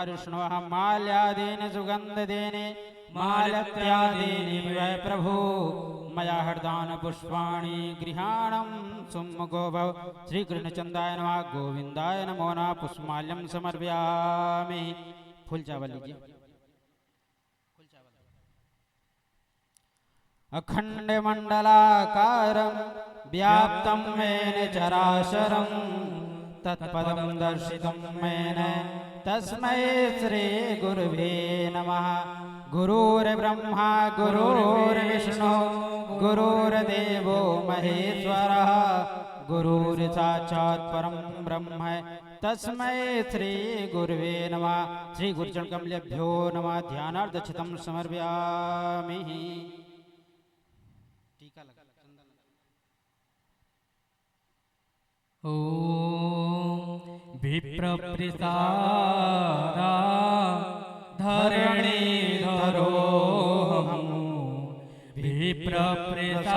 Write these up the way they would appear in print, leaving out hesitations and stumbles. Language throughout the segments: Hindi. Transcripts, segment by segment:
विष्णु माल्यादीन सुगंधदेने मालत्यादीनि वै प्रभु मया हृदान पुष्पाणि गृहाणं सुमुखो भव। श्री कृष्णचंदाय नमः। गोविंदाय नमो नमः। पुष्पमाल्यं समर्पयामि। फूल चावल लीजिए। अखंड मंडलाकारं व्याप्तं येन चराचरं तत्पदं दर्शितं येन तस्मै श्री गुरुवे नमः। गुरुर्ब्रह्मा गुरुर्विष्णु गुरुर्देवो महेश्वरः गुरुर्साक्षात् परं ब्रह्म तस्मै श्री गुरुवे नमः। श्री गुरुचरण कमलेभ्यो नमः। ध्यानार्थ समर्पयामि। ओम विप्रप्रसादा धरणीधरो विप्रप्रसादा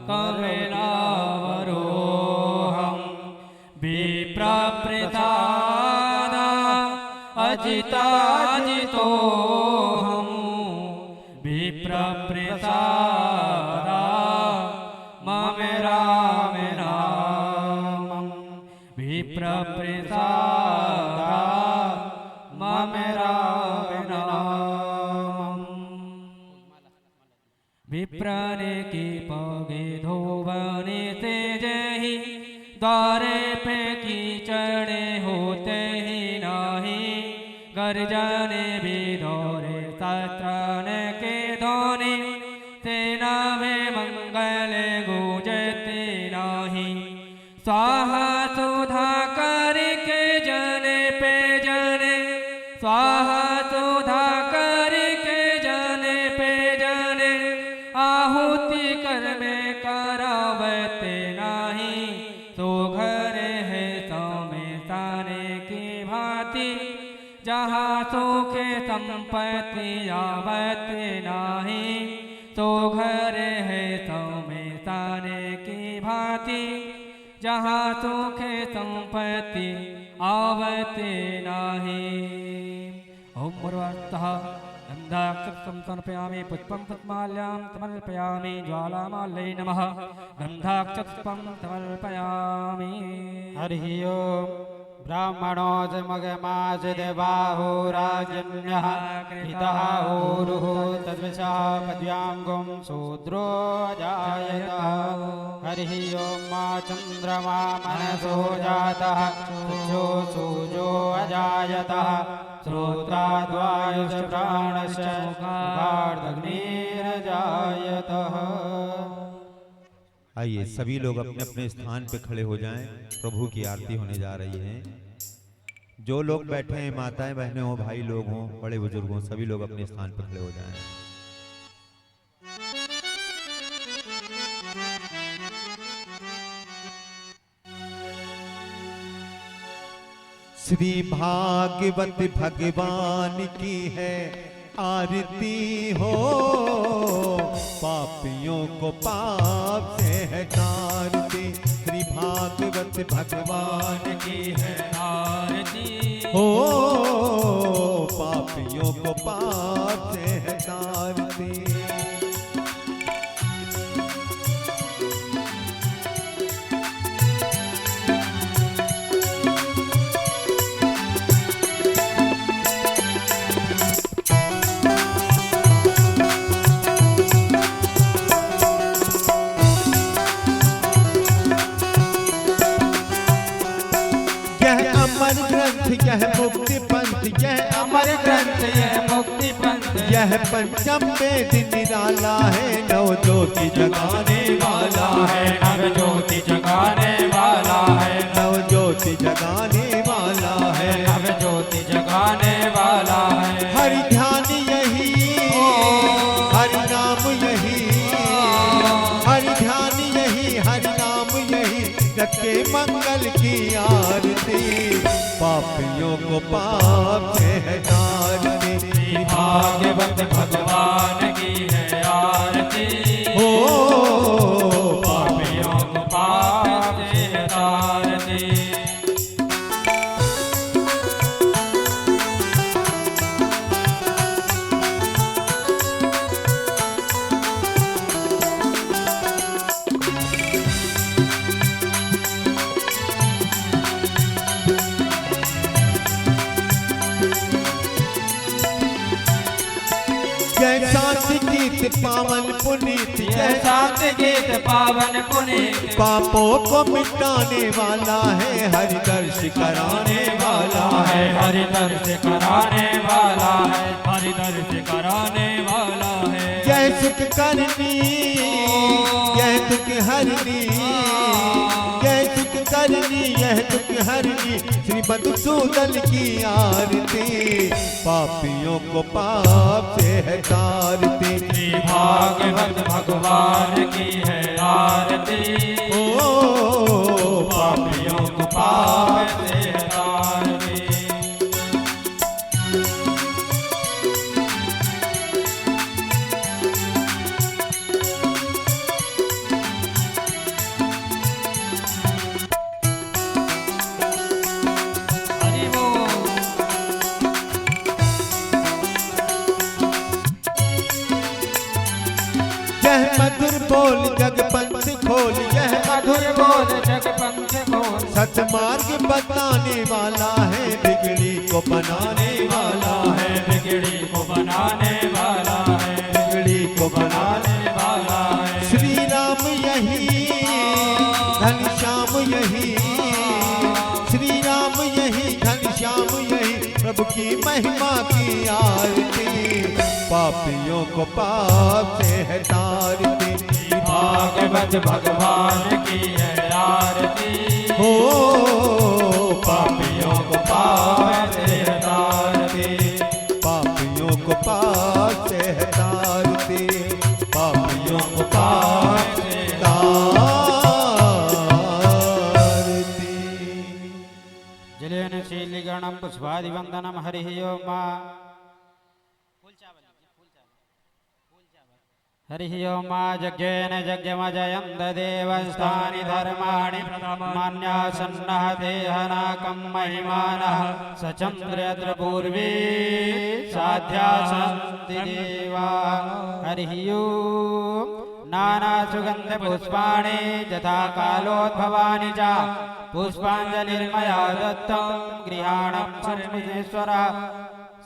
कमलावरोहं विप्रप्रसादा अजिताजितोहं विप्रप्रसादा मम राम नामं विप्रप्रसादा मम राम नामं। विप्रने की पगे धोबने से जही द्वारे पे कीचड़े होते ही नहीं गर्जने भी दौरे सत्रन के धोने सेना में मंगल गूंजते नाही। स्वाहा सुधा करके जने पे जने स्वाहा सुधा करके जने पे जने आहुति कर में करावते नाही। तो घर है में ताने की भांति जहाँ सुखे संपत्ति आवते नाही। तो घर है में ताने की भांति जहाँ सुखे संपत्ति आवते नाही। ओम मुर्वस्तः गंधाक्षतं समर्पयामि। पुष्पं पुष्पमाल्यां समर्पयामि। ज्वालामाल्यै नमः। गंधाक्षपुष्पं समर्पयामि। हरि ओम। ब्राह्मणो जमगमाजदेवाहुराजन्यः पितः ऊरुः तद्वशः पद्व्यां गुं शूद्रो अजायत। हरि ओम। मा चन्द्रमा मनसो जातः चक्षो सूर्यो अजायतः श्रोत्राद्वायुश्च प्राणश्च मुखार्दग्निरजायतः। आइए सभी लोग अपने अपने स्थान पे खड़े हो जाएं। प्रभु की आरती होने जा रही है। जो लोग बैठे हैं, माताएं बहनें हो, भाई लोग हों, बड़े बुजुर्ग हों, सभी लोग अपने स्थान पे खड़े हो जाएं। श्री भागवत भगवान की है आरती हो। पापियों को पाप से हटारती। श्री भागवत भगवान की है आरती हो। पापियों को पाप से हटारती। अमर ग्रंथ यह मुक्ति पंथ, यह अमर ग्रंथ यह मुक्ति पंथ, यह पंचम वेद निराला है। नव ज्योति जगाने वाला है। नव ज्योति जगाने वाला है। नव ज्योति जगाने वाला है। नव ज्योति जगाने वाला है। हरि ध्यान यही, हरि नाम यही, हरि ध्यान यही, हरि नाम यही रखे मंगल की आरती। पापियों को पाप से हटारती। भागवत भगवान की है आरती हो। पापियों को पाप से हटारती। गीत पावन पुनीत यह यह शांत गीत पावन पुनीत पापों को मिटाने वाला है, हरि दर्श कराने वाला है। हरि दर्श कराने वाला है, हरि दर्श कराने वाला है। यह सुख करनी यह दुख हरनी, यह सुख करनी यह दुख हरनी, श्री मधुसूदन की आरती पापियों को पाप से है तारती। श्री भागवत भगवान की है आरती, ओ पापियों को पाप से है तारती। हरि बोल। यह मधुर बोल जग पंथ खोल, यह मधुर बोल जग पंथ खोल, सतमार्ग बताने वाला है, बिगड़ी को बनाने वाला है। बिगड़ी को बनाने वाला है, बिगड़ी को बनाने बनाने वाला है। श्री राम यही घनश्याम यही, श्री राम यही घनश्याम यही, प्रभु की महिमा की आरती पापियों को पाप से है तारती। भागवत भगवान की है आरती, हो पापियों को पाप से है तारती। पापियों को पाप से है तारती, पापियों को पाप से तारती। जलेन शीलिगणं पुष्पादिवन्दनं हरिः ओम् हरिः ओम् यज्ञेन यज्ञमजयन्त देवस्थानि धर्माणि मान्यासन्नः देहनाकं महिमानः सचन्द्र्यत्र पूर्वे साध्या सन्ति देवा। हरिः ओम् नानासुगन्धपुष्पाणि यथा कालोद्भवानि च पुष्पाञ्जलिर्मया दत्तं गृहाणं सर्वेश्वरा।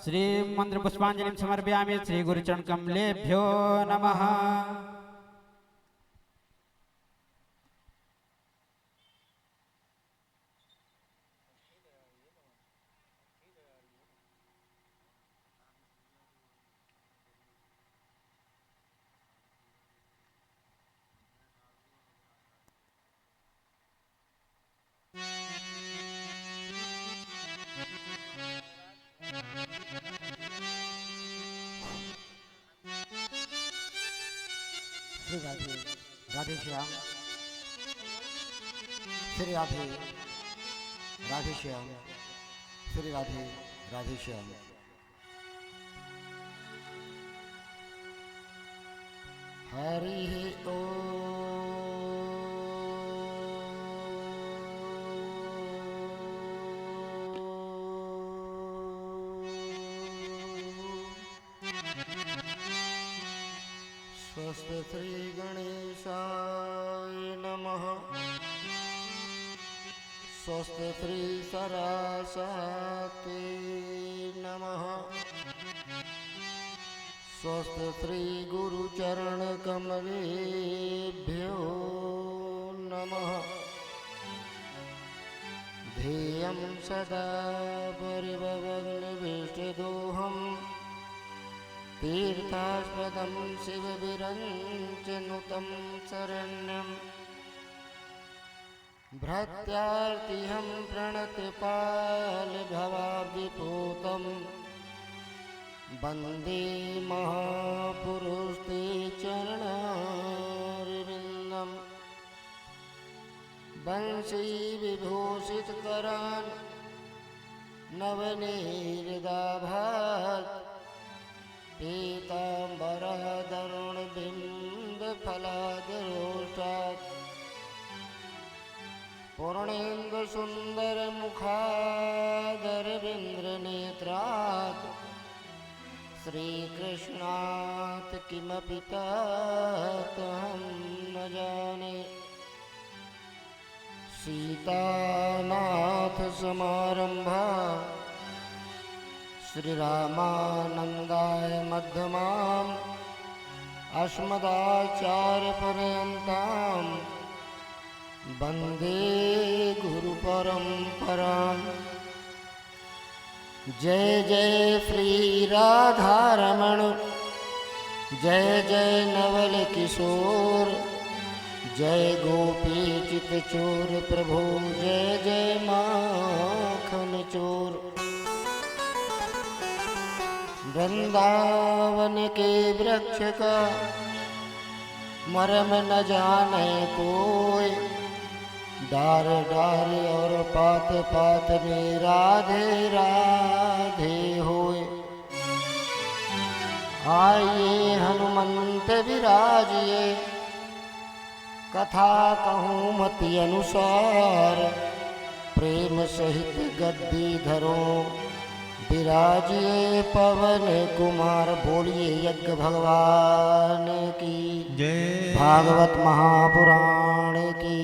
श्री मंत्र पुष्पांजलि समर्पयामि श्री गुरुचरण कमलेभ्यो नमः। श्री राधे राधे श्याम, श्री राधे राधे श्याम, श्री राधे राधे श्याम। हरि ओम। स्वस्ति श्री गणेशाय नमः। स्वस्ति श्री सरस्वती नमः। स्वस्ति श्री गुरुचरण कमलेभ्यो नमः। ध्येयं सदा परिभवग्नभीष्टदोहम् तीर्थास्पदं शिवविरञ्चनुतं शरण्यं भृत्यार्तिहं प्रणतपालभवाब्धिपूतं वन्दे महापुरुषते चरणारविन्दं वंशीविभूषितकरान् नवनीरदाभात् पीताम्बरधरुणबिम्बफलादरोष्टात् पूर्णेन्दुसुन्दरमुखादरविन्द्रनेत्रात् श्रीकृष्णात् किमपि तत्त्वं न जाने। सीतानाथसमारम्भा श्रीरामानन्दाय मध्यमाम् अस्मदाचार्यपर्यन्तां वन्दे गुरुपरम्पराम्। जय जय श्री राधारमण, जय जय नवल किशोर, जय गोपी चित चोर प्रभु, जय जय माखन चोर। वृंदावन के वृक्ष का मर्म न जाने कोई, डार डार और पात पात में राधे राधे होए। आइए हनुमंत विराजिए, कथा कहूँ मति अनुसार, प्रेम सहित गद्दी धरो विराजिए पवन कुमार। बोलिए यज्ञ भगवान की जय। भागवत महापुराण की,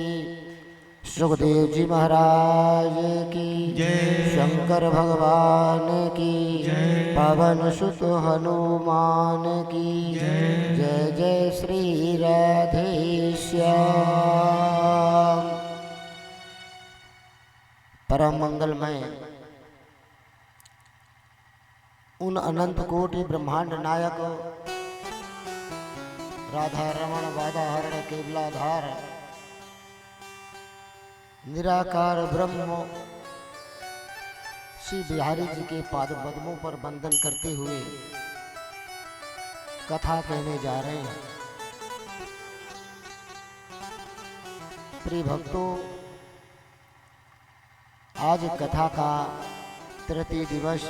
सुखदेव जी महाराज की जय। शंकर भगवान की जय। पवन सुत हनुमान की जय। जय जय श्री राधे श्याम। परम मंगलमय उन अनंत कोटि ब्रह्मांड नायक राधा रमण वादाहरण केवलाधार निराकार ब्रह्म श्री बिहारी जी के पाद पद्मों पर वंदन करते हुए कथा कहने जा रहे हैं। प्रिय भक्तों, आज कथा का तृतीय दिवस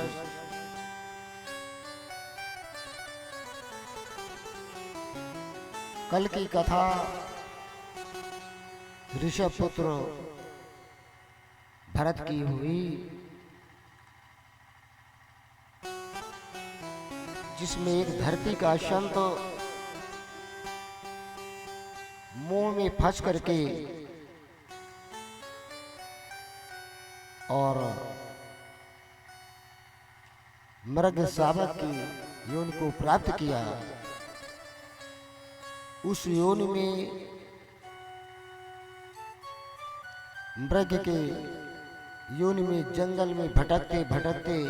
कल की कथा ऋषभ पुत्र भरत की हुई, जिसमें एक धरती का संत मुंह में फंस करके और मृग शावक की योनि को प्राप्त किया। उस योनि में मृग के योनि में जंगल में भटकते भटकते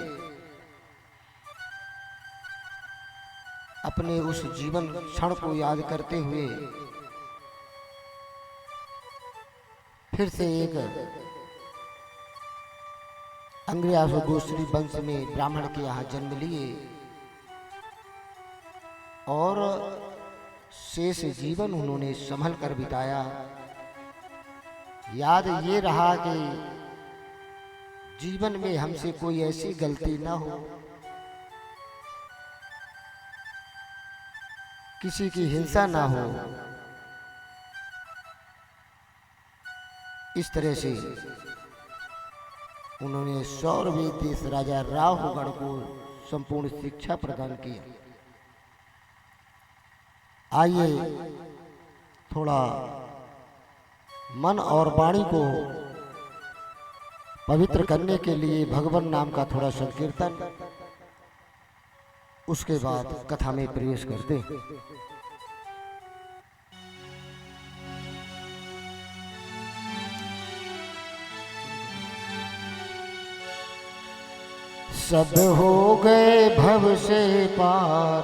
अपने उस जीवन क्षण को याद करते हुए फिर से एक अंग्रियास गोश्री वंश में ब्राह्मण के यहाँ जन्म लिए और शेष जीवन उन्होंने संभल कर बिताया। याद ये रहा कि जीवन में हमसे कोई ऐसी गलती ना हो, किसी की हिंसा ना हो। इस तरह से उन्होंने सौरवी देश राजा राहुगण को संपूर्ण शिक्षा प्रदान की। आइए थोड़ा मन और वाणी को पवित्र करने के लिए भगवान नाम का थोड़ा संकीर्तन, उसके बाद कथा में प्रवेश करते हैं। सब हो गए भव से पार,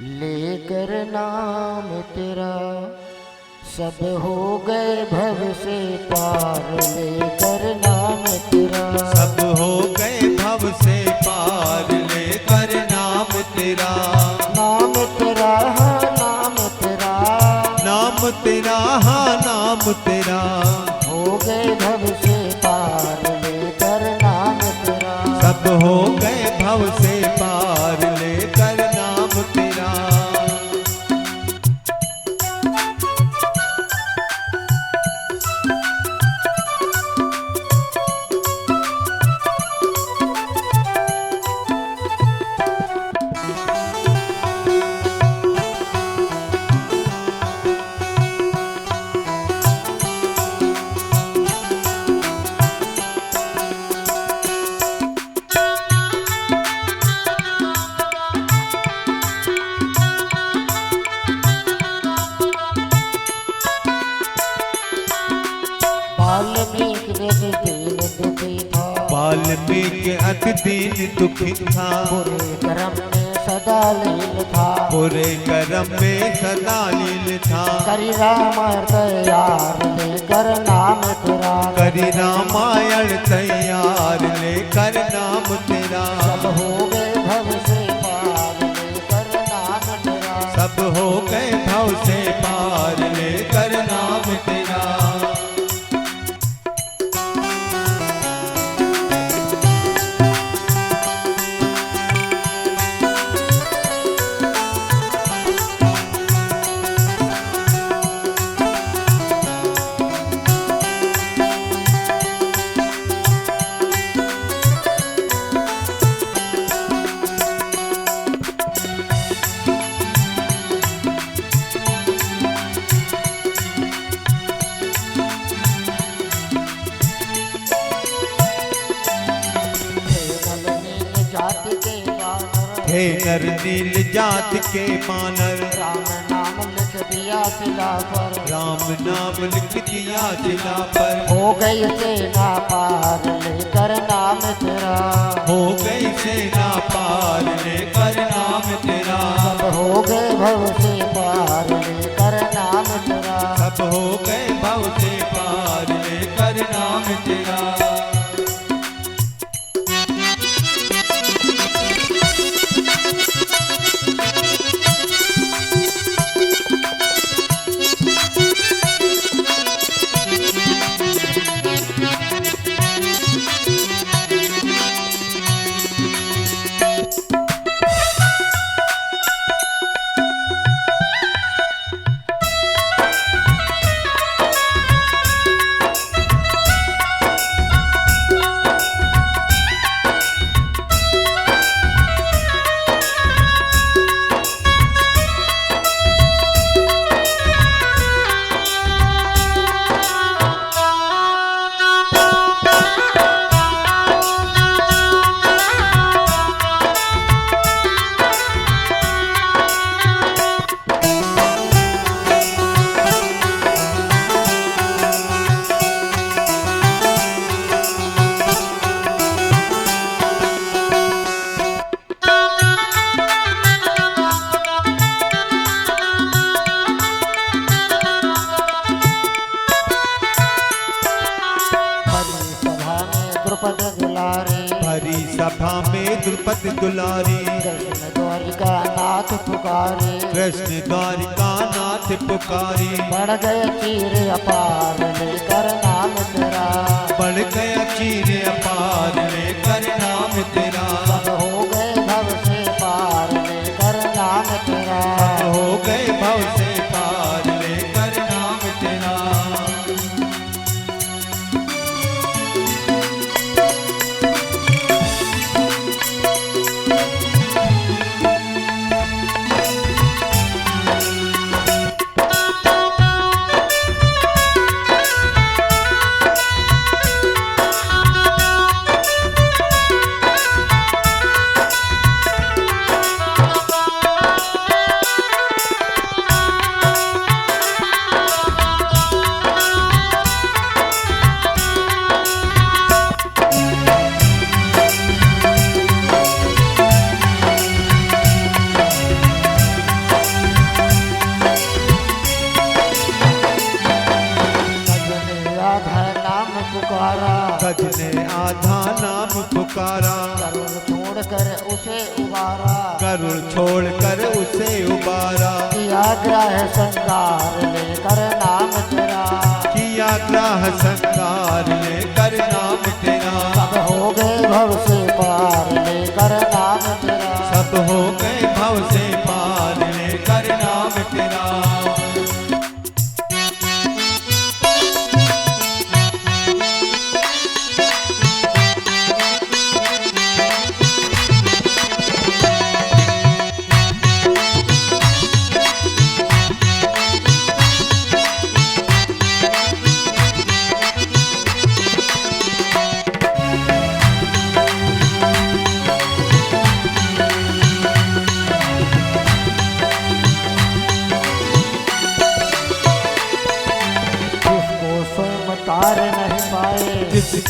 लेकर नाम तेरा। सब हो गए भव से पार, लेकर नाम तेरा। सब हो गए भव से पार, लेकर नाम तेरा। नाम तेरा हाँ नाम तेरा, नाम तेरा हाँ नाम तेरा। हो गए भव से पार, लेकर नाम तेरा। सब हो गए भव से पार, लेकर नाम तेरा। में के अति दीन दुखी था, बुरे कर्म में सदा लीन था, बुरे कर्म में सदा लीन था। करी रामायण तैयार लेकर नाम तेरा, करी रामायण तैयार लेकर नाम तेरा। सब हो गए भव से पार लेकर नाम तेरा, सब हो गए भव से पार लेकर नाम तेरा। हे नर नील जात के बानर, राम नाम लिख दिया शिला पर, राम नाम लिख दिया शिला पर। हो गई सेना पार लेकर नाम तेरा, हो गई सेना पार लेकर नाम तेरा। सब हो गए भव से पार लेकर नाम तेरा, सब हो गए भव से पार लेकर नाम तेरा। भरी सभा में द्रुपद दुलारी, कृष्ण द्वारिका नाथ पुकारे, कृष्ण द्वारिका नाथ पुकारी। बढ़ गए चीर अपार लेकर नाम तेरा, बढ़ गया चीर अपार लेकर नाम तेरा। सब हो गए भव से पार लेकर नाम तेरा, सब हो गए भव से पार लेकर नाम तेरा। सजने आधा नाम पुकारा, करुण छोड़ कर उसे उबारा, करुण छोड़ कर उसे उबारा। किया ग्रह संगार लेकर नाम तेरा, किया ग्रह संगार लेकर नाम तेरा। सब हो गए भव से पार लेकर नाम तेरा, सब हो गए भव से पार लेकर नाम तेरा।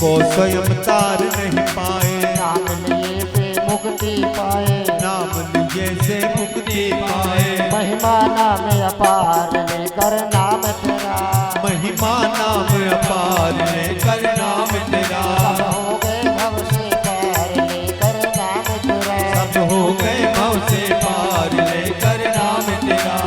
को स्वयं तार नहीं पाए, नाम लिए से मुक्ति पाए, नाम लिए से मुक्ति पाए। महिमा नाम अपार लेकर नाम तेरा, महिमा नाम अपार लेकर नाम तेरा, सब हो गए भव से पार लेकर नाम तेरा, सब हो गए भव से पार लेकर नाम तेरा।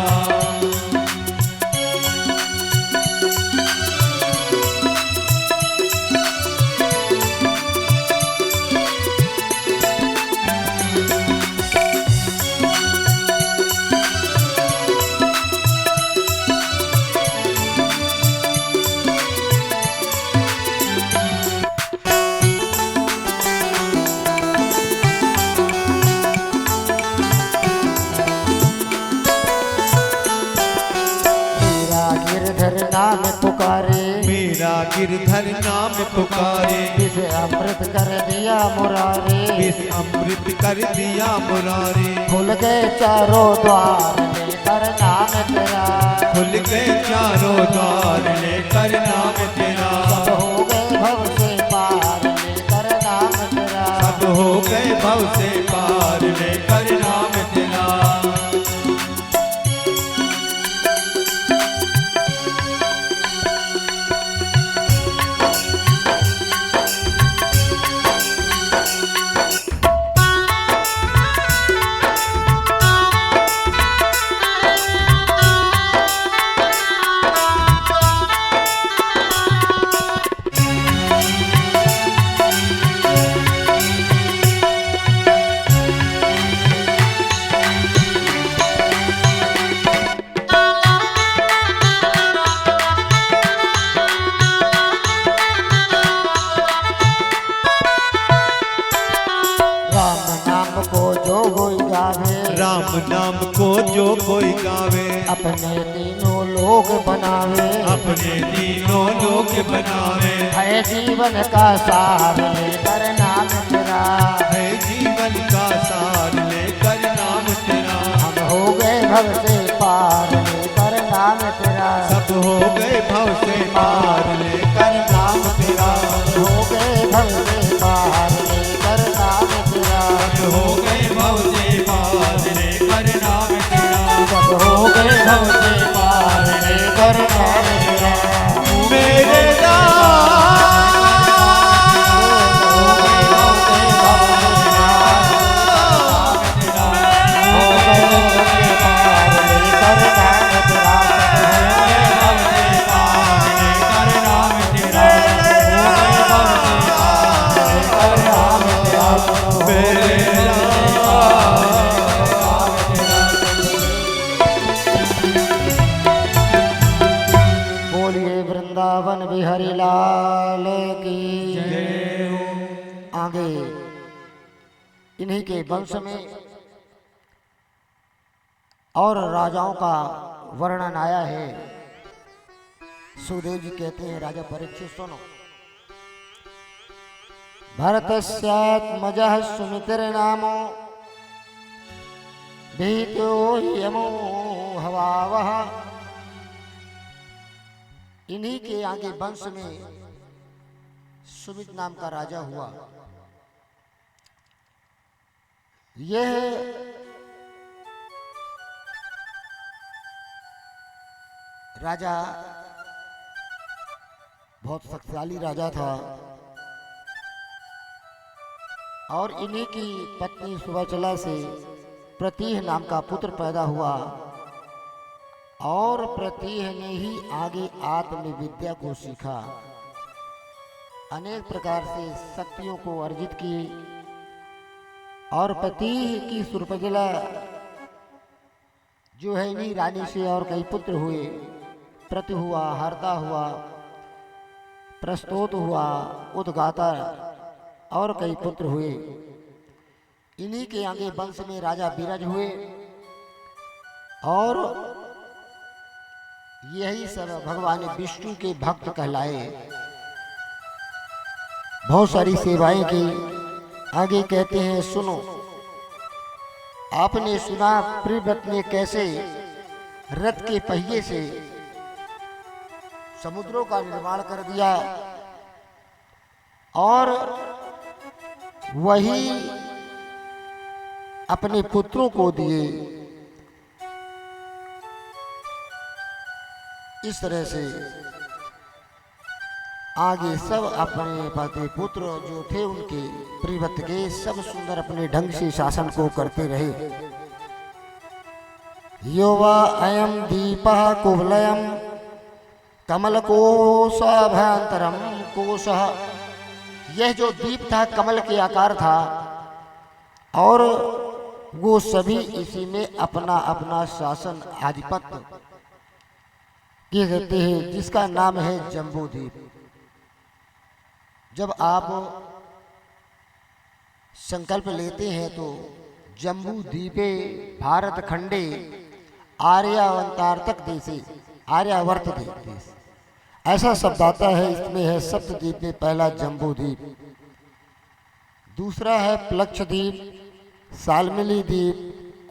नाम पुकारे, मेरा गिरधर नाम पुकारे, विष अमृत कर दिया मुरारे, विष अमृत कर दिया मुरारे। खुल गए चारों द्वार लेकर नाम तेरा, खुल गए चारों द्वार लेकर नाम तेरा, सब हो गए भव से पार लेकर नाम तेरा, सब हो गए भव से पार लेकर नाम तेरा। राम नाम को जो कोई गावे, अपने तीनों लोग बनावे, अपने तीनों लोग बनावे। है जीवन का सार लेकर नाम तेरा, है जीवन का सार लेकर नाम तेरा, हम हो गए भव से पार लेकर नाम तेरा, सब हो गए भव से पार लेकर नाम तेरा, हो गए भव से पार लेकर नाम तेरा, सब हो गए भव से पार लेकर नाम तेरा, सब हो गए भव से पार लेकर नाम तेरा। मेरे वृंदावन बिहारी लाल की आगे इन्हीं के वंश में और राजाओं का वर्णन आया है। सुखदेव जी कहते हैं, राजा परीक्षित सुनो, भरतस्यात्मजः सुमितिर्नामो भीतो यमो हवावः। इन्हीं के आगे वंश में सुमित नाम का राजा हुआ। यह राजा बहुत शक्तिशाली राजा था और इन्हीं की पत्नी सुवचला से प्रतीह नाम का पुत्र पैदा हुआ और प्रतीह ने ही आगे आत्म विद्या को सीखा, अनेक प्रकार से शक्तियों को अर्जित की और प्रतीह की सुरपजला जो है इन्हीं रानी से और कई पुत्र हुए। प्रति हुआ, हरदा हुआ, प्रस्तोत हुआ, उद्गाता और कई पुत्र हुए। इन्हीं के आगे वंश में राजा विरज हुए और यही सब भगवान विष्णु के भक्त कहलाए। बहुत सारी सेवाएं की। आगे कहते हैं, सुनो, आपने सुना प्रियव्रत ने कैसे रथ के पहिए से समुद्रों का निर्माण कर दिया और वही अपने पुत्रों को दिए। इस तरह से आगे सब अपने पति पुत्र जो थे उनके प्रियव्रत के सब सुंदर अपने ढंग से शासन को करते रहे। यो वा अयम दीपः कुवलयम कमलकोशाभ्यंतरम कोशः, यह जो दीप था कमल के आकार था और वो सभी इसी में अपना अपना शासन आधिपत्य ये कहते हैं, जिसका नाम है जम्बूद्वीप। जब आप संकल्प लेते हैं तो जम्बूद्वीपे भारत खंडे आर्यावंतार्तक देशे, आर्यावर्त देश ऐसा शब्द आता है। इसमें है सप्तद्वीप में पहला जम्बूद्वीप, दूसरा है प्लक्षद्वीप, सालमिली द्वीप,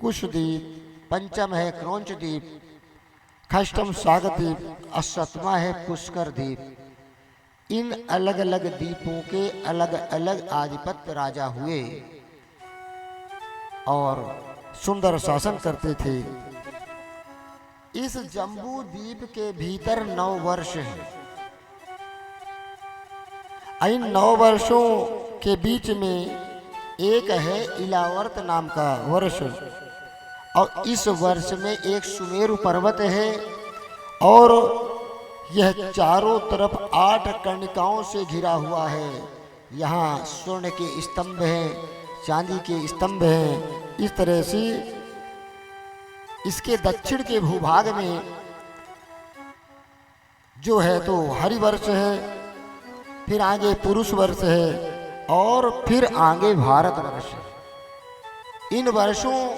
कुशद्वीप, पंचम है क्रौंच द्वीप, षष्ठम सागरद्वीप और सतवां है पुष्कर द्वीप। इन अलग अलग द्वीपों के अलग अलग आधिपत्य राजा हुए और सुंदर शासन करते थे। इस जम्बू द्वीप के भीतर 9 वर्ष हैं। इन 9 वर्षों के बीच में एक है इलावर्त नाम का वर्ष, और इस वर्ष में एक सुमेरु पर्वत है और यह चारों तरफ 8 कर्णिकाओं से घिरा हुआ है। यहाँ स्वर्ण के स्तंभ हैं, चांदी के स्तंभ हैं। इस तरह से इसके दक्षिण के भूभाग में जो है तो हरिवर्ष है, फिर आगे पुरुष वर्ष है और फिर आगे भारत वर्ष है। इन वर्षों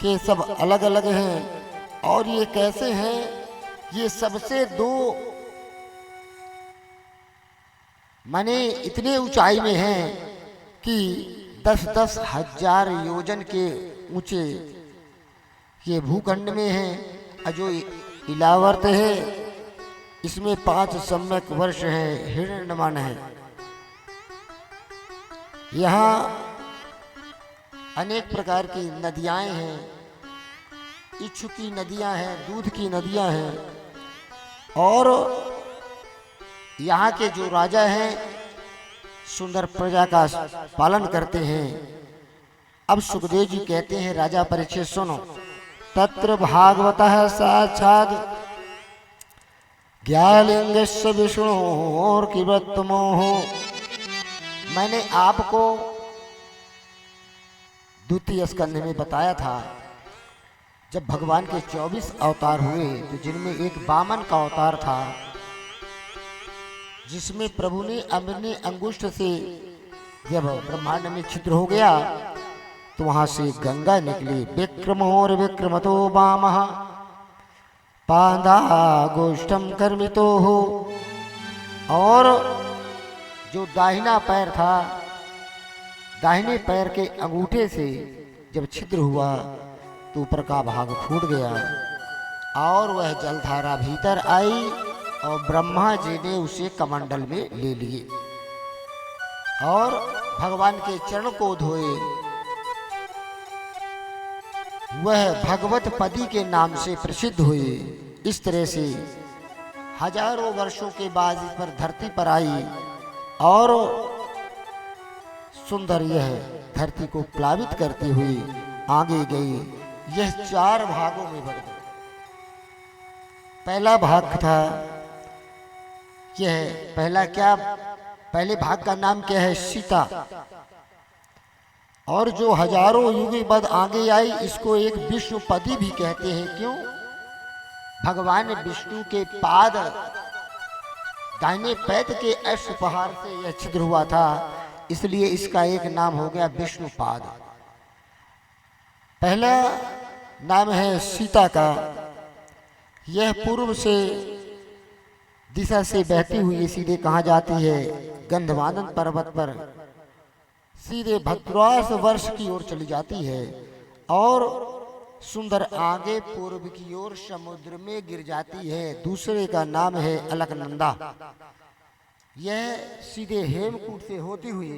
के सब अलग अलग हैं और ये कैसे हैं, ये सबसे 2 माने इतने ऊंचाई में हैं कि 10-10 हजार योजन के ऊंचे ये भूखंड में हैं। और जो इलावर्त है इसमें 5 सम्यक वर्ष हैं, हिरण्यमान है। यहाँ अनेक प्रकार की नदियाँ हैं, इच्छु की नदियाँ हैं, दूध की नदियाँ हैं और यहाँ के जो राजा हैं सुंदर प्रजा का पालन करते हैं। अब सुखदेव जी कहते हैं, राजा परीक्षित सुनो, तत्र भागवतः साक्षात् ज्ञालिंगस्य विष्णोर किवृत्तमोह। मैंने आपको द्वितीय स्कंध में बताया था जब भगवान के 24 अवतार हुए तो जिनमें एक वामन का अवतार था, जिसमें प्रभु ने अपने अंगुष्ठ से जब ब्रह्मांड में छिद्र हो गया तो वहां से गंगा निकली। विक्रमोर विक्रमतो वामः पादागोष्ठम कर्मितो हो। और जो दाहिना पैर था, दाहिने पैर के अंगूठे से जब छिद्र हुआ तो ऊपर का भाग फूट गया और वह जलधारा भीतर आई और ब्रह्मा जी ने उसे कमंडल में ले लिए और भगवान के चरण को धोए। वह भगवत पदी के नाम से प्रसिद्ध हुए। इस तरह से हजारों वर्षों के बाद इस पर धरती पर आई और सुंदर यह धरती को प्लावित करती हुई आगे गई। यह 4 भागों में बढ़ गई। पहला भाग था, यह पहला क्या, पहले भाग का नाम क्या है, सीता। और जो हजारों युग बाद आगे आई इसको एक विष्णुपदी भी कहते हैं। क्यों? भगवान विष्णु के पाद, दाहिने पैद के अश्व पहाड़ से यह छिद्र हुआ था, इसलिए इसका एक नाम हो गया विष्णुपाद। पहला नाम है सीता का। यह पूर्व से दिशा से बहती हुई सीधे कहाँ जाती है, गंधमादन पर्वत पर सीधे भद्रास वर्ष की ओर चली जाती है और सुंदर आगे पूर्व की ओर समुद्र में गिर जाती है। दूसरे का नाम है अलकनंदा। यह सीधे हेमकूट से होती हुई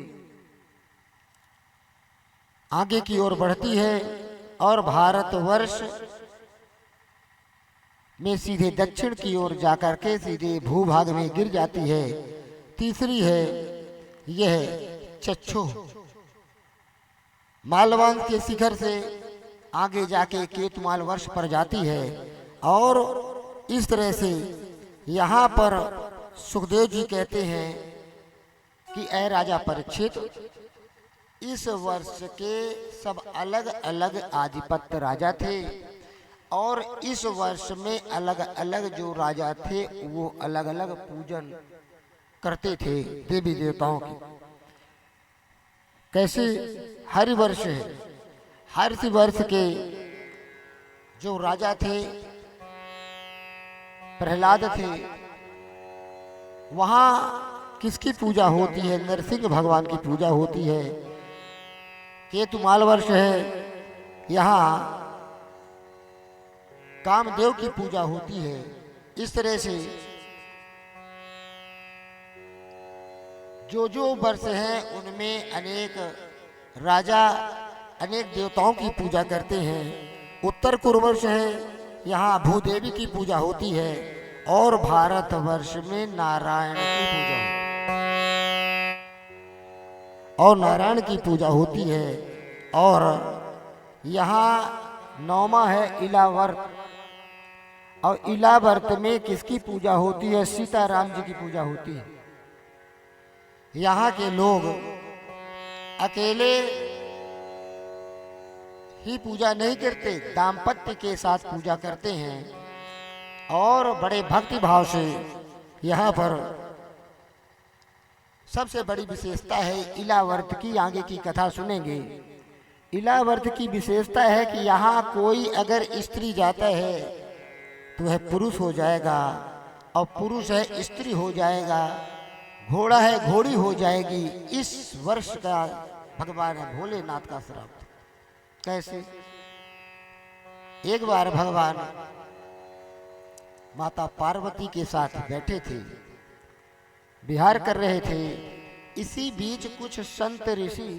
आगे की ओर बढ़ती है और भारतवर्ष में सीधे दक्षिण की ओर जाकर के सीधे भूभाग में गिर जाती है। तीसरी है यह चच्छो, मालवांश के शिखर से आगे जाके केतुमाल वर्ष पर जाती है। और इस तरह से यहाँ पर सुखदेव जी कहते हैं कि ऐ राजा परीक्षित, इस वर्ष के सब अलग अलग आधिपत्य राजा थे और इस वर्ष में अलग अलग जो राजा थे वो अलग अलग पूजन करते थे देवी देवताओं की। कैसे हर वर्ष है, हर वर्ष के जो राजा थे प्रहलाद थे, वहाँ किसकी पूजा होती है? नरसिंह भगवान की पूजा होती है। केतुमाल वर्ष है, यहाँ कामदेव की पूजा होती है। इस तरह से जो जो वर्ष हैं उनमें अनेक राजा अनेक देवताओं की पूजा करते हैं। उत्तर कुरुवर्ष है, यहाँ भूदेवी की पूजा होती है और भारतवर्ष में नारायण की पूजा और नारायण की पूजा होती है। और यहाँ नौमा है इलावर्त, और इलावर्त में किसकी पूजा होती है? सीताराम जी की पूजा होती है। यहाँ के लोग अकेले ही पूजा नहीं करते, दाम्पत्य के साथ पूजा करते हैं और बड़े भक्ति भाव से। यहाँ पर सबसे बड़ी विशेषता है इलावर्त की, आगे की कथा सुनेंगे। इलावर्त की विशेषता है कि यहाँ कोई अगर स्त्री जाता है तो वह पुरुष हो जाएगा, और पुरुष है स्त्री हो जाएगा, घोड़ा है घोड़ी हो जाएगी। इस वर्ष का भगवान है भोलेनाथ का श्राप। कैसे? एक बार भगवान माता पार्वती के साथ बैठे थे, विहार कर रहे थे। इसी बीच कुछ संत ऋषि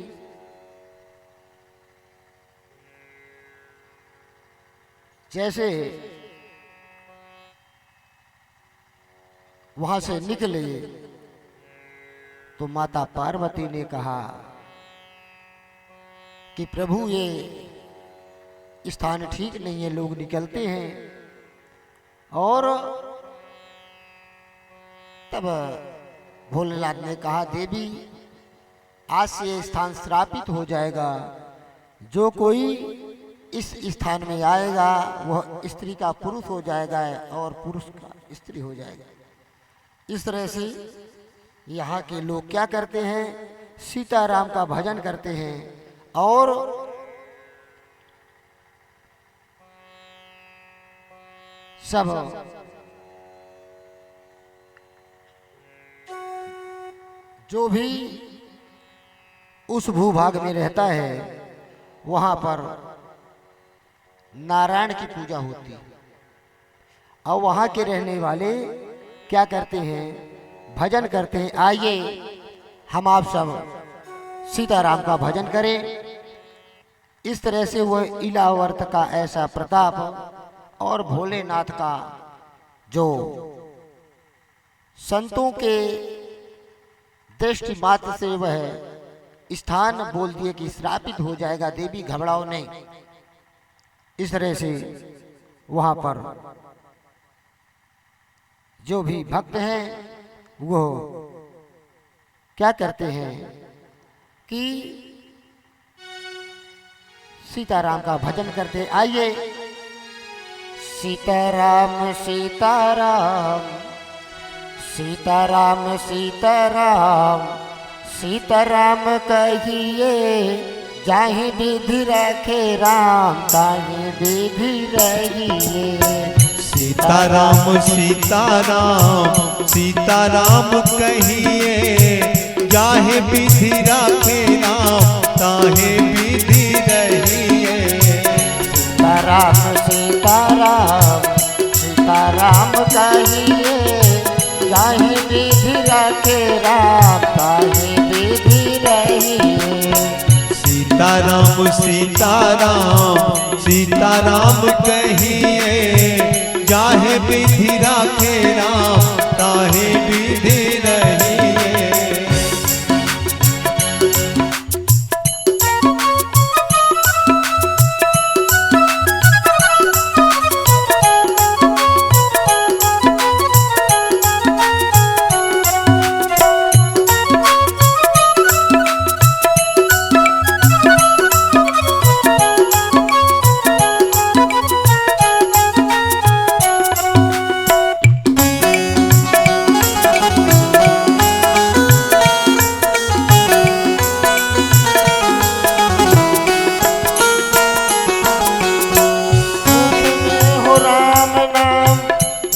जैसे वहां से निकले तो माता पार्वती ने कहा कि प्रभु ये स्थान ठीक नहीं है, लोग निकलते हैं। और तब भोलेनाथ ने कहा, देवी आज से ये स्थान श्रापित हो जाएगा, जो कोई इस स्थान में आएगा वह स्त्री का पुरुष हो जाएगा और पुरुष का स्त्री हो जाएगा। इस तरह से यहाँ के लोग क्या करते हैं? सीताराम का भजन करते हैं और सब जो भी उस भूभाग में रहता है वहां पर नारायण की पूजा होती है। और वहां के रहने वाले क्या करते हैं? भजन करते हैं। आइए हम आप सब सीताराम का भजन करें। इस तरह से वह इलावर्त का ऐसा प्रताप और भोलेनाथ का जो संतों के दृष्टि मात्र से वह स्थान बोल दिए कि श्रापित हो जाएगा, देवी घबराओ नहीं। इस तरह से वहां पर जो भी भक्त हैं वो क्या करते हैं कि सीताराम का भजन करते हैं। आइए सीताराम सीताराम सीताराम सीताराम सीताराम कहिए, जाहि विधि रखे राम ताहि विधि रहिए। सीताराम सीताराम सीताराम कहिए, जाहे विधि राखे राम ताहे विधि रहिए। सीताराम सीताराम सीताराम कहिए, जाहि विधि रखे राखे राम ताहि विधि रहिए। सीताराम सीताराम सीताराम कहिए, जाहे विधि राखे राम ताहे विधि रहिए।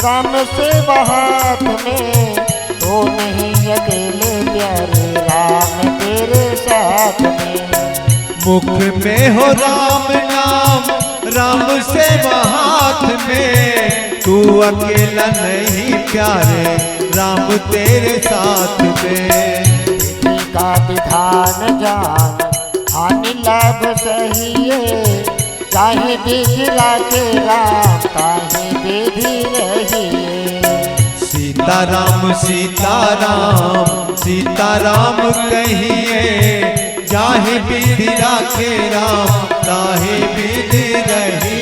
राम से हाथ में तो नहीं अकेले प्यारे राम तेरे साथ में। मुख में हो राम नाम राम से हाथ में, तू अकेला नहीं प्यारे राम तेरे साथ में। विधि का विधान जान हानि लाभ सहिए, चाहे विधि राखे राम ताहि विधि रहिए। सीताराम सीताराम सीताराम कहिए, जाहे विधि राखे राम ताहे विधि रहिए।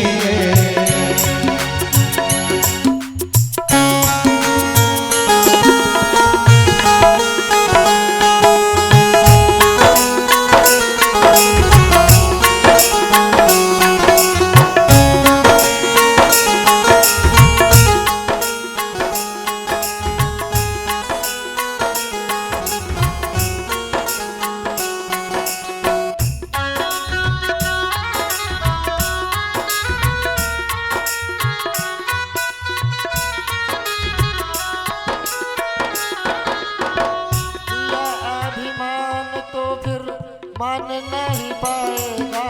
मान नहीं पाएगा,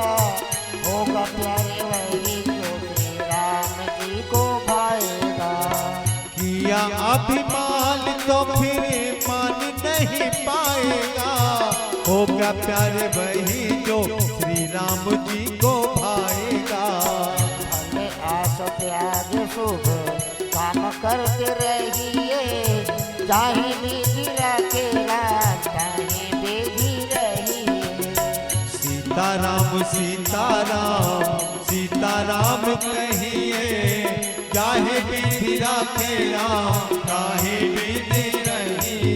होगा प्यारे वही जो श्री राम जी को भाएगा। किया अभिमान तो फिर मान नहीं पाएगा, होगा प्यारे वही जो श्री राम जी को भाएगा। भले आस त्याग शुभ काम करते रहिए, चाहे विधि राखे राम ताहि विधि रहिए। सीताराम सीताराम सीताराम कहिए, चाहे विधि राखे राम ताहे विधि रहिए।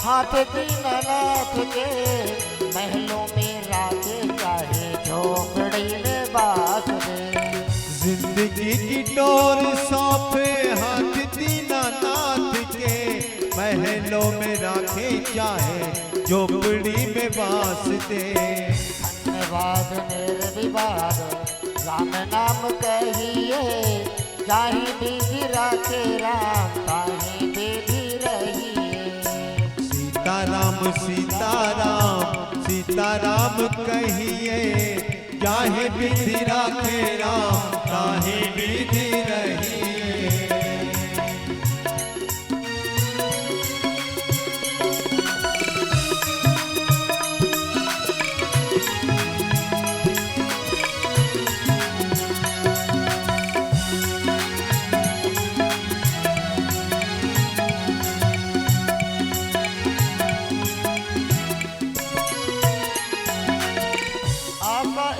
हाथ दीनानाथ के महलों में राखे, चाहे झोपड़ी में बास दे। जिंदगी की डोर सौंपे हाथ दीनानाथ के, महलों में राखे चाहे झोपड़ी में बास दे। धन्यवाद निर्विवाद राम नाम कहिए, चाहे विधि राखे राम ताहि विधि रहिए। सीताराम सीताराम सीताराम कहिए, चाहे विधि राखे राम ताहे विधि रहिए।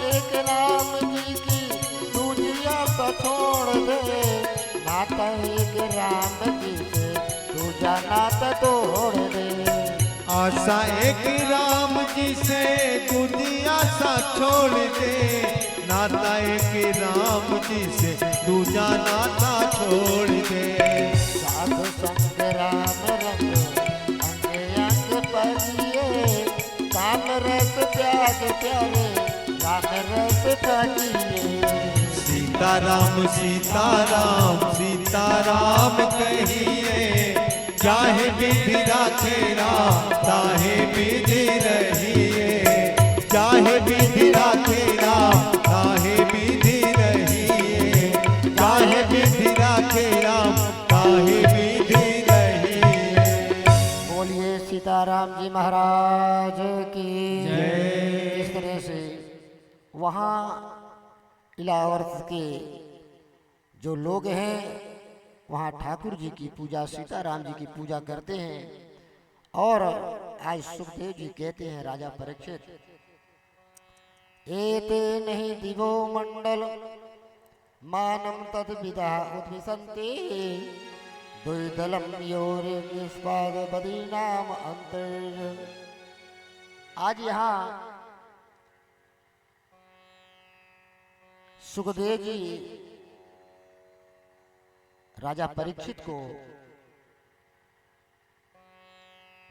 एक राम जी की दूजिया तो छोड़ दे, नाता एक राम जी से दूजा नाता तोड़ दे। आशा एक राम जी से दूजी आशा छोड़ दे, नाता एक राम जी से दूजा नाता छोड़ दे। साधु संग राम रंग अंग अंग परिये, काम रस त्याग प्यारे राम रस पाइए। सीताराम सीताराम सीताराम कहिए, चाहे विधि राखे राम ताहे विधि रहिए, चाहे विधि राखे राम ताहे विधि रहिए, चाहे विधि राखे राम ताहे विधि रहिए। बोलिए सीताराम जी महाराज की जय। इस तरह से वहाँ इलाहाबाद के जो लोग हैं वहाँ ठाकुर जी की पूजा, सीताराम जी की पूजा करते हैं। और आज सुखदेव जी कहते हैं राजा परीक्षित, एते नहीं दिवो मंडल मानम तद विदा उद्विसन्ते, द्वैदलम योरे निष्पाद बदीनाम अंतर। आज यहाँ सुखदेव जी राजा परीक्षित को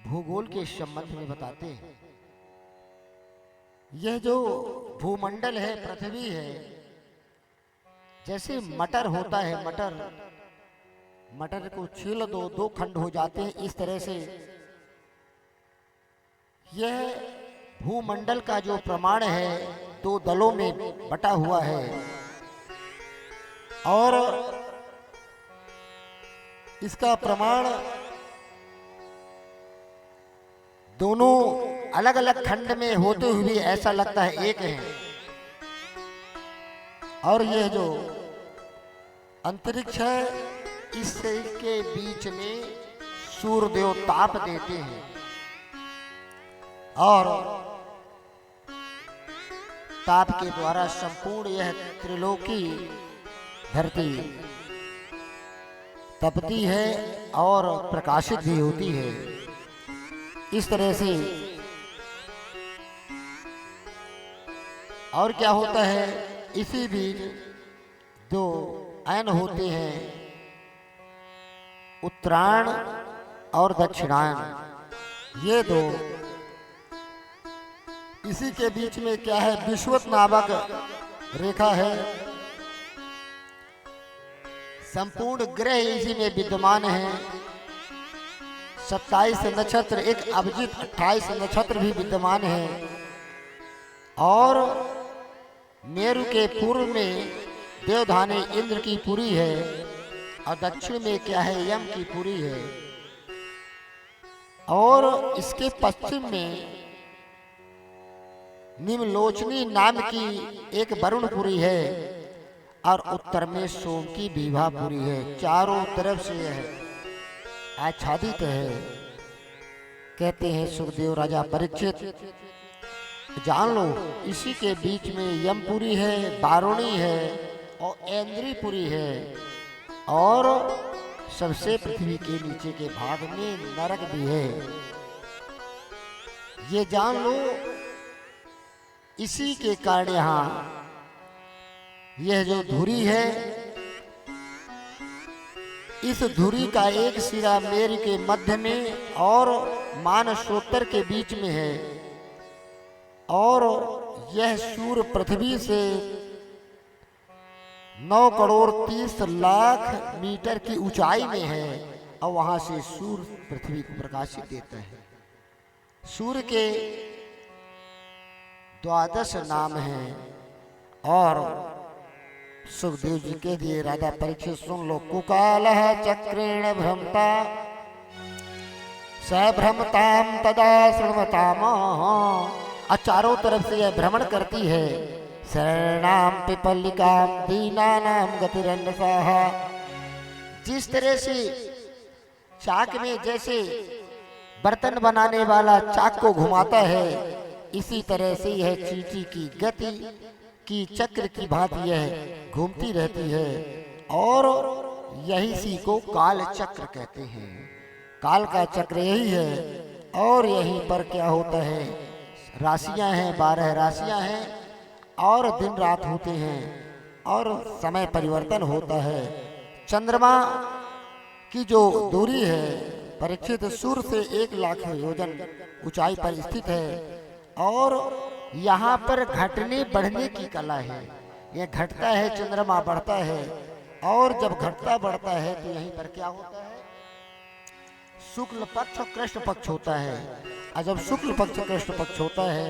भूगोल के संबंध में बताते हैं। यह जो भूमंडल है, पृथ्वी है, जैसे मटर होता है, मटर को छील दो, दो खंड हो जाते हैं। इस तरह से यह भूमंडल का जो प्रमाण है दो दलों में बटा हुआ है। और इसका प्रमाण दोनों अलग अलग खंड में होते हुए ऐसा लगता है एक है। और यह जो अंतरिक्ष है, इसके बीच में सूर्यदेव ताप देते हैं और ताप के द्वारा संपूर्ण यह त्रिलोकी धरती तपती है और प्रकाशित भी होती है। इस तरह से और क्या होता है, इसी बीच दो अयन होते हैं, उत्तरायण और दक्षिणायन। ये दो, इसी के बीच में क्या है, विश्वत नामक रेखा है। संपूर्ण ग्रह इसी में विद्यमान है। 27 नक्षत्र, एक अभिजीत 28 नक्षत्र भी विद्यमान है। और मेरु के पूर्व में देवधानी इंद्र की पुरी है और दक्षिण में क्या है, यम की पुरी है। और इसके पश्चिम में निम्नलोचनी नाम की एक वरुणपुरी है और उत्तर में सोम की विवाहपुरी है। चारों तरफ से यह आच्छादित है। कहते हैं सुखदेव राजा परीक्षित, जान लो इसी के बीच में यमपुरी है, बारुणी है और ऐन्द्रीपुरी है। और सबसे पृथ्वी के नीचे के भाग में नरक भी है। ये जान लो, इसी के कारण यहाँ यह जो धुरी है, इस धुरी का एक सिरा मेरु के मध्य में और मानसोत्तर के बीच में है। और यह सूर्य पृथ्वी से 9 करोड़ 30 लाख मीटर की ऊंचाई में है और वहां से सूर्य पृथ्वी को प्रकाशित देता है। सूर्य के 12 नाम हैं। और सुखदेव जी के दिए राजा परीक्षित, सुन लो। कुकालः चक्रेण भ्रमता स भ्रमताम तदा श्रृणवताम। चारों तरफ से यह भ्रमण करती है। शरणाम पिपलिकाम दीनानाम गतिरन्नसाः। जिस तरह से चाक में जैसे बर्तन बनाने वाला चाक को घुमाता है, इसी तरह से यह चींटी की गति की चक्र की भांति यह घूमती रहती है। और यही सी को काल चक्र कहते हैं। काल का चक्र यही है। और यहीं पर क्या होता है, राशियां हैं, 12 राशियां हैं और दिन रात होते हैं और समय परिवर्तन होता है। चंद्रमा की जो दूरी है परीक्षित सूर्य से 1 लाख योजन ऊंचाई पर स्थित है और यहाँ पर घटने बढ़ने की कला है। यह घटता है, चंद्रमा बढ़ता है और जब घटता बढ़ता है तो यहीं पर क्या होता है, शुक्ल पक्ष और कृष्ण पक्ष होता है। और जब शुक्ल पक्ष कृष्ण पक्ष होता है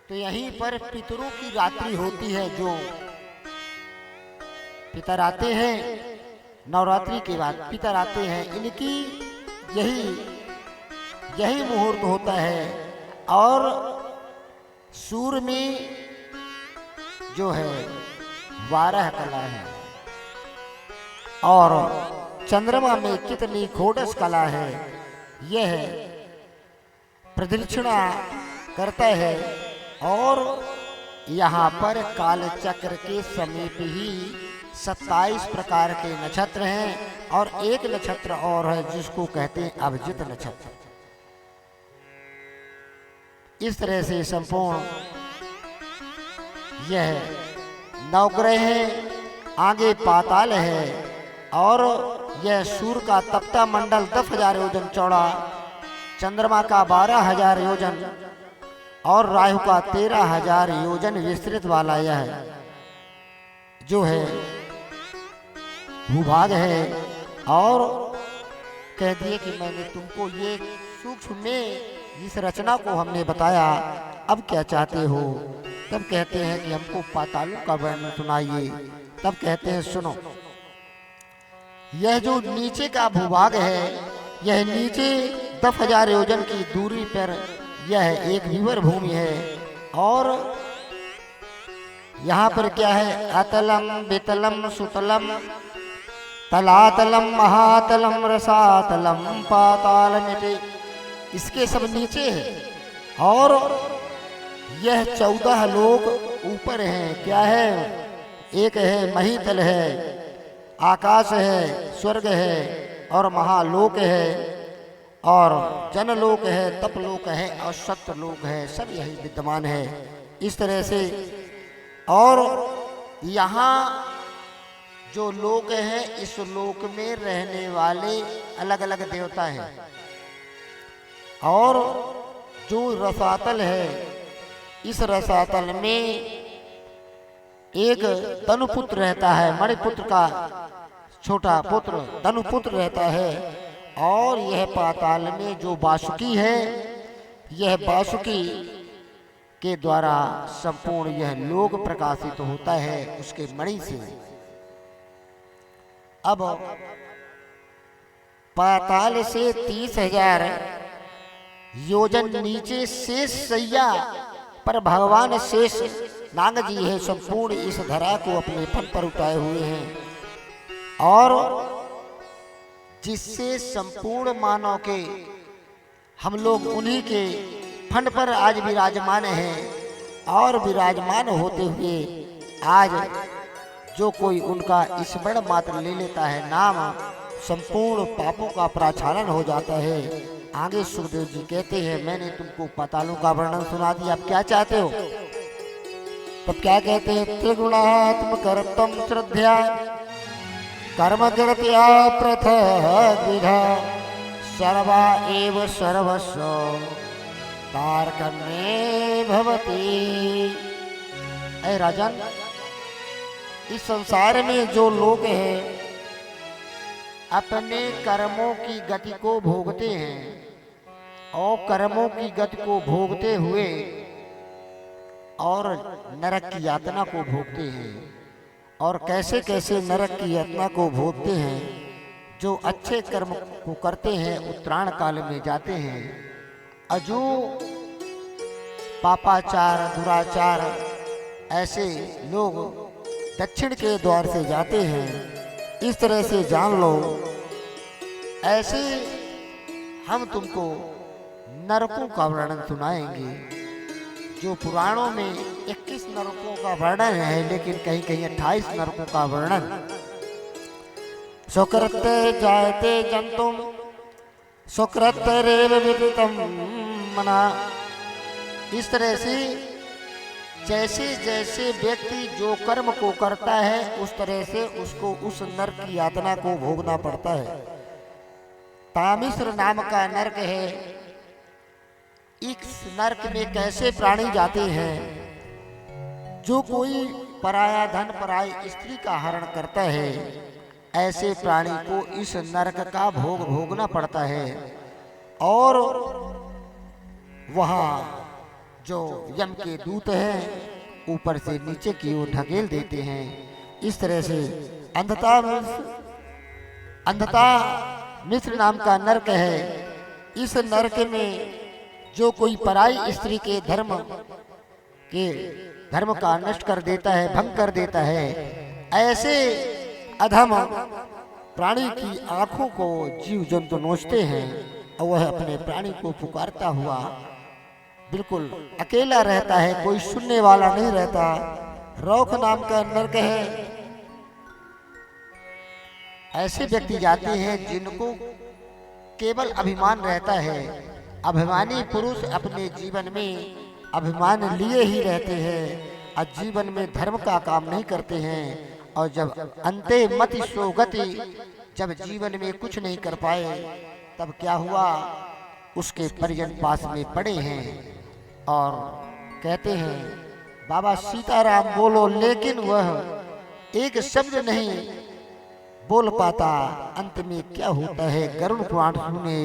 तो यहीं पर पितरों की रात्रि होती है। जो पितर आते हैं नवरात्रि के बाद, पितर आते हैं, इनकी यही मुहूर्त होता है। और सूर्य में जो है 12 कला है और चंद्रमा में कितनी खोडस कला है, यह प्रदक्षिणा करता है। और यहाँ पर काल चक्र के समीप ही 27 प्रकार के नक्षत्र हैं और एक नक्षत्र और है जिसको कहते हैं अभिजित नक्षत्र। इस तरह से संपूर्ण यह नवग्रह है, आगे पाताल है और यह सूर्य का तपता मंडल 10,000 योजन चौड़ा, चंद्रमा का 12,000 योजन और राहु का 13,000 योजन विस्तृत वाला यह जो है भूभाग है। और कह दिए कि मैंने तुमको ये सूक्ष्म में इस रचना को हमने बताया, अब क्या चाहते हो। तब कहते हैं कि हमको पातालों का वर्णन सुनाइए। तब कहते हैं सुनो, यह जो नीचे का भूभाग है, यह नीचे 10,000 योजन की दूरी पर यह एक विवर भूमि है। और यहाँ पर क्या है, अतलम बेतलम सुतलम तलातलम महातलम रसातलम पातालम, इसके सब नीचे है। और यह 14 लोक ऊपर हैं। क्या है, एक है महीतल है, आकाश है, स्वर्ग है और महालोक है और जनलोक है, तपलोक है और सत्यलोक है, सब यही विद्यमान है। इस तरह से और यहाँ जो लोक है, इस लोक में रहने वाले अलग अलग देवता हैं। और जो रसातल है, इस रसातल में एक तनुपुत्र रहता है, मणिपुत्र का छोटा पुत्र तनुपुत्र रहता है। और यह पाताल में जो वासुकी है, यह वासुकी के द्वारा संपूर्ण यह लोक प्रकाशित होता है उसके मणि से। अब पाताल से 30,000 योजन नीचे शेष सैया पर भगवान शेष नाग जी है, संपूर्ण इस धरा को अपने फन पर उठाए हुए हैं और जिससे संपूर्ण मानव के हम लोग उन्हीं के फन पर आज विराजमान हैं। और विराजमान होते हुए आज जो कोई उनका स्मरण मात्र ले लेता है नाम, संपूर्ण पापों का प्रक्षालन हो जाता है। आगे सुखदेव जी कहते हैं, मैंने तुमको पातालों का वर्णन सुना दिया, अब क्या चाहते हो। तब क्या कहते हैं, त्रिगुणात्म कर्तम श्रद्धा कर्म कृत्या पृथग्विधा सर्वा एव सर्वस्व तारकर्णे भवति। ऐ राजन, इस संसार में जो लोग हैं अपने कर्मों की गति को भोगते हैं और कर्मों की गति को भोगते हुए और नरक की यातना को भोगते हैं। और कैसे कैसे नरक की यातना को भोगते हैं, जो अच्छे कर्म को करते हैं उत्तरायण काल में जाते हैं, और जो पापाचार दुराचार ऐसे लोग दक्षिण के द्वार से जाते हैं। इस तरह से जान लो, ऐसे हम तुमको नरकों का वर्णन सुनाएंगे। जो पुराणों में 21 नरकों का वर्णन है, लेकिन कहीं कहीं 28 नरकों का वर्णन। सुकृते जायते जंतुम सुकृतरेव विदितम मना। इस तरह से जैसे जैसे व्यक्ति जो कर्म को करता है उस तरह से उसको उस नरक की यातना को भोगना पड़ता है। तामिश्र नाम का नरक है। इस नरक में कैसे प्राणी जाते हैं? जो कोई पराया धन पराई स्त्री का हरण करता है, ऐसे प्राणी को इस नरक का भोग भोगना पड़ता है। और वहाँ जो यम के दूत हैं ऊपर से नीचे की ओर ढकेल देते हैं। इस तरह से अंधता मिश्र नाम का नरक है। इस नरक में जो कोई पराई स्त्री के धर्म का नष्ट कर देता है, भंग कर देता है, ऐसे अधम प्राणी की आंखों को जीव जंतु नोचते हैं और वह अपने प्राणी को पुकारता हुआ बिल्कुल अकेला रहता है, कोई सुनने वाला नहीं रहता। रौख नाम का नरक है। ऐसे व्यक्ति जाते हैं जिनको केवल अभिमान रहता है। अभिमानी पुरुष अपने जीवन में अभिमान लिए ही रहते हैं और जीवन में धर्म का काम नहीं करते हैं। और जब अंते मति सोगति, जब जीवन में कुछ नहीं कर पाए, तब क्या हुआ? उसके परिजन पास में पड़े हैं और कहते हैं बाबा सीताराम बोलो, लेकिन वह एक शब्द नहीं बोल पाता। अंत में क्या होता है? गरुड़ पुराण सुने,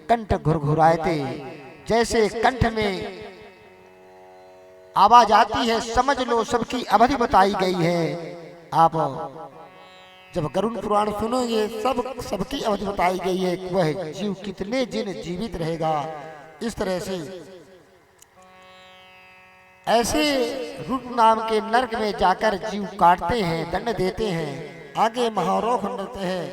कंठ घुरघुराते, जैसे कंठ में आवाज आती है, समझ लो सबकी अवधि बताई गई है। आप जब गरुड़ पुराण सुनोगे सबकी अवधि बताई गई है। वह जीव कितने दिन जीवित रहेगा। इस तरह से ऐसे रूप नाम के नरक में जाकर जीव काटते हैं, दंड देते हैं। आगे महारोख नृत्य है।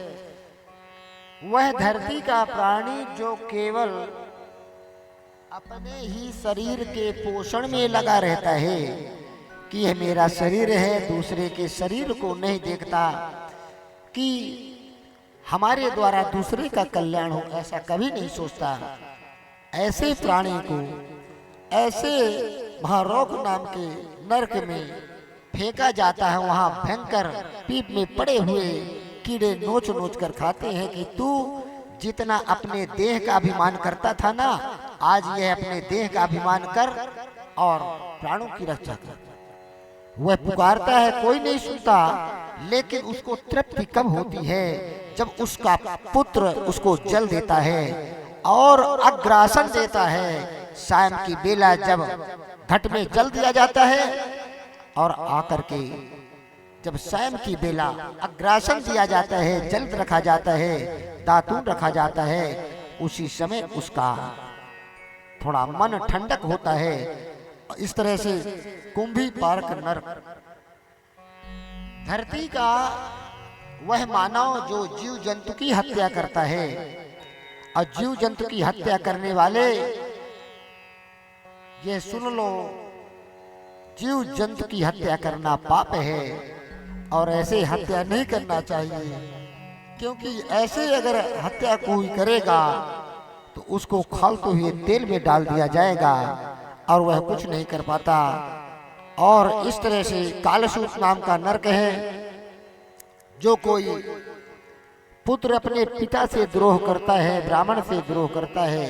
वह धरती का प्राणी जो केवल अपने ही शरीर के पोषण में लगा रहता है कि यह मेरा शरीर है, दूसरे के शरीर को नहीं देखता कि हमारे द्वारा दूसरे का कल्याण हो, ऐसा कभी नहीं सोचता। ऐसे प्राणी को ऐसे महारोग नाम के नरक में फेंका जाता है। वहां भयंकर पीप में पड़े हुए कीड़े नोच नोच कर खाते हैं कि तू जितना अपने देह का अभिमान करता था ना, आज यह अपने देह का अभिमान कर और प्राणों की रक्षा कर। वह पुकारता है, कोई नहीं सुनता, लेकिन उसको तृप्ति कब होती है? जब उसका पुत्र उसको जल देता है और अग्रासन देता है। शाम की बेला जब घट में जल दिया जाता है और आकर के जब शाम की बेला अग्रासन दिया जाता है, जल रखा जाता है, दातून रखा जाता है, उसी समय उसका थोड़ा मन ठंडक होता है। इस तरह से कुंभी पार्क नरक, धरती का वह मानव जो जीव जंतु की हत्या करता है, और जीव जंतु की हत्या करने वाले, ये सुन लो, जीव जंतु की हत्या करना पाप है और ऐसे हत्या नहीं करना चाहिए। क्योंकि ऐसे अगर हत्या कोई करेगा तो उसको खौलते हुए तेल में डाल दिया जाएगा और वह कुछ नहीं कर पाता। और इस तरह से कालसूत नाम का नरक है। जो कोई पुत्र अपने पिता से द्रोह करता है, ब्राह्मण से द्रोह करता है,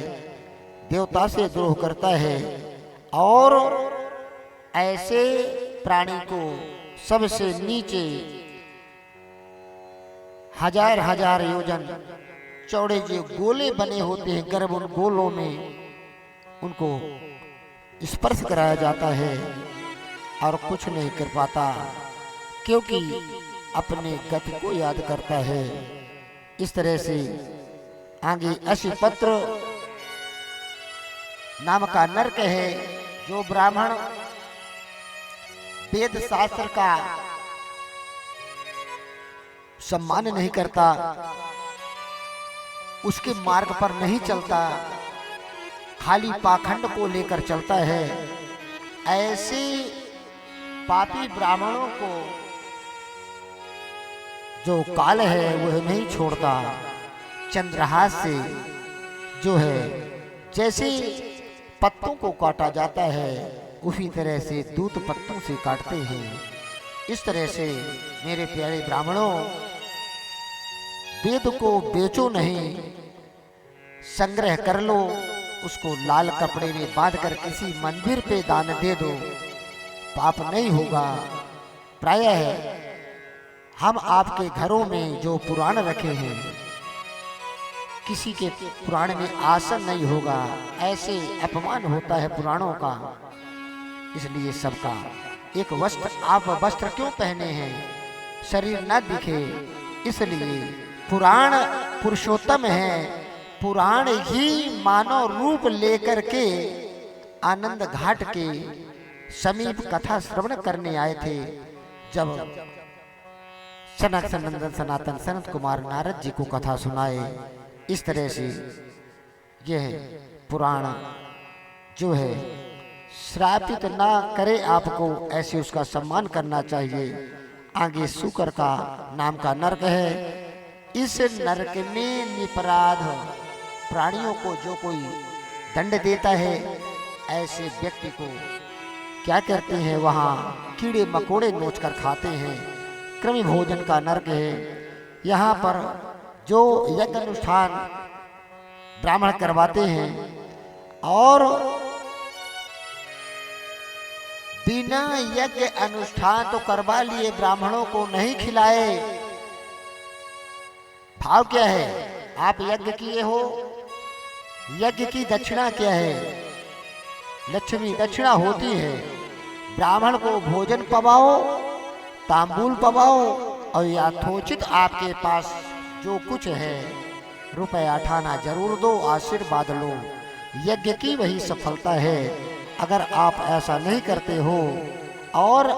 देवता से द्रोह करता है, और ऐसे प्राणी को सबसे नीचे हजार हजार योजन चौड़े जो गोले बने होते हैं, गर्भ उन गोलों में उनको स्पर्श कराया जाता है और कुछ नहीं कर पाता, क्योंकि अपने गति को याद करता है। इस तरह से आगे अशिपत्र नाम का नरक है। जो ब्राह्मण वेद शास्त्र का सम्मान नहीं करता, उसके मार्ग पर नहीं चलता, खाली पाखंड को लेकर चलता है, ऐसे पापी ब्राह्मणों को जो काल है वह नहीं छोड़ता। चंद्रहास से जो है जैसे पत्तों को काटा जाता है उसी तरह से दूत पत्तों से काटते हैं। इस तरह से मेरे प्यारे ब्राह्मणों, वेद को बेचो नहीं, संग्रह कर लो, उसको लाल कपड़े में बांध कर किसी मंदिर पे दान दे दो, पाप नहीं होगा। प्रायः हम आपके घरों में जो पुराण रखे हैं, किसी के पुराण में आसन नहीं होगा, ऐसे अपमान होता है पुराणों का। इसलिए सबका एक वस्त्र, आप वस्त्र क्यों पहने हैं, शरीर न दिखे, इसलिए पुराण पुरुषोत्तम है। पुराण ही मानव रूप लेकर के आनंद घाट के समीप कथा श्रवण करने आए थे। जब सनक सनंदन सनातन सनत कुमार नारद जी को कथा सुनाए, इस तरह से यह पुराण जो है श्रापित ना करे आपको, ऐसे उसका सम्मान करना चाहिए। आगे शुकर का नाम का नरक है। इस नरक में निपराध प्राणियों को जो कोई दंड देता है, ऐसे व्यक्ति को क्या करते हैं, वहाँ कीड़े मकोड़े नोच कर खाते हैं। क्रमी भोजन का नरक है। यहाँ पर जो यज्ञ अनुष्ठान ब्राह्मण करवाते हैं और बिना यज्ञ अनुष्ठान तो करवा लिए, ब्राह्मणों को नहीं खिलाए, भाव क्या है? आप यज्ञ किए हो, यज्ञ की दक्षिणा क्या है? लक्ष्मी दक्षिणा होती है। ब्राह्मण को भोजन पवाओ, तांबूल पवाओ, और यथोचित आपके पास जो कुछ है रुपया ठाना जरूर दो, आशीर्वाद लो। यज्ञ की वही सफलता है। अगर आप ऐसा नहीं करते हो और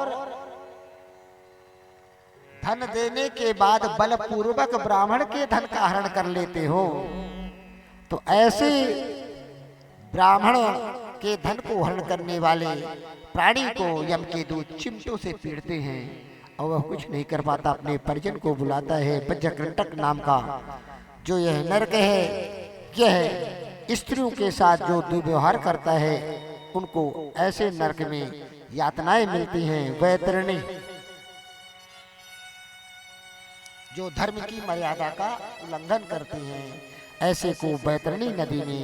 धन देने के बाद बलपूर्वक ब्राह्मण के धन का हरण कर लेते हो, तो ऐसे ब्राह्मण के धन को हरण करने वाले प्राणी को यम के दूत चिमटों से पीड़ते हैं और वह कुछ नहीं कर पाता। अपने परिजन को बुलाता है। वज्रकंटक नाम का जो यह नरक है, यह स्त्रियों के साथ जो दुर्व्यवहार करता है, उनको ऐसे नरक में यातनाएं मिलती हैं। वैतरणी जो धर्म की मर्यादा का उल्लंघन करते हैं, ऐसे को वैतरणी नदी में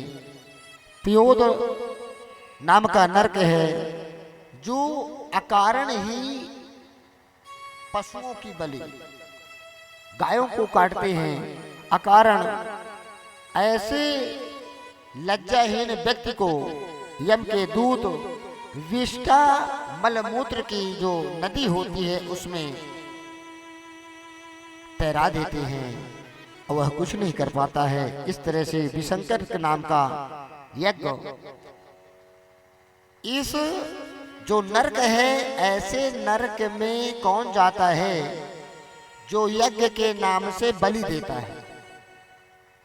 पियोद नाम का नरक है। जो अकारण ही पशुओं की बलि, गायों को काटते हैं अकारण, ऐसे लज्जाहीन व्यक्ति को यम के दूत विष्टा मलमूत्र की जो नदी होती है उसमें तैरा देते हैं और वह कुछ नहीं कर पाता है। इस तरह से विशंकर के नाम का यज्ञ, इस जो नरक है, ऐसे नरक में कौन जाता है? जो यज्ञ के नाम से बलि देता है,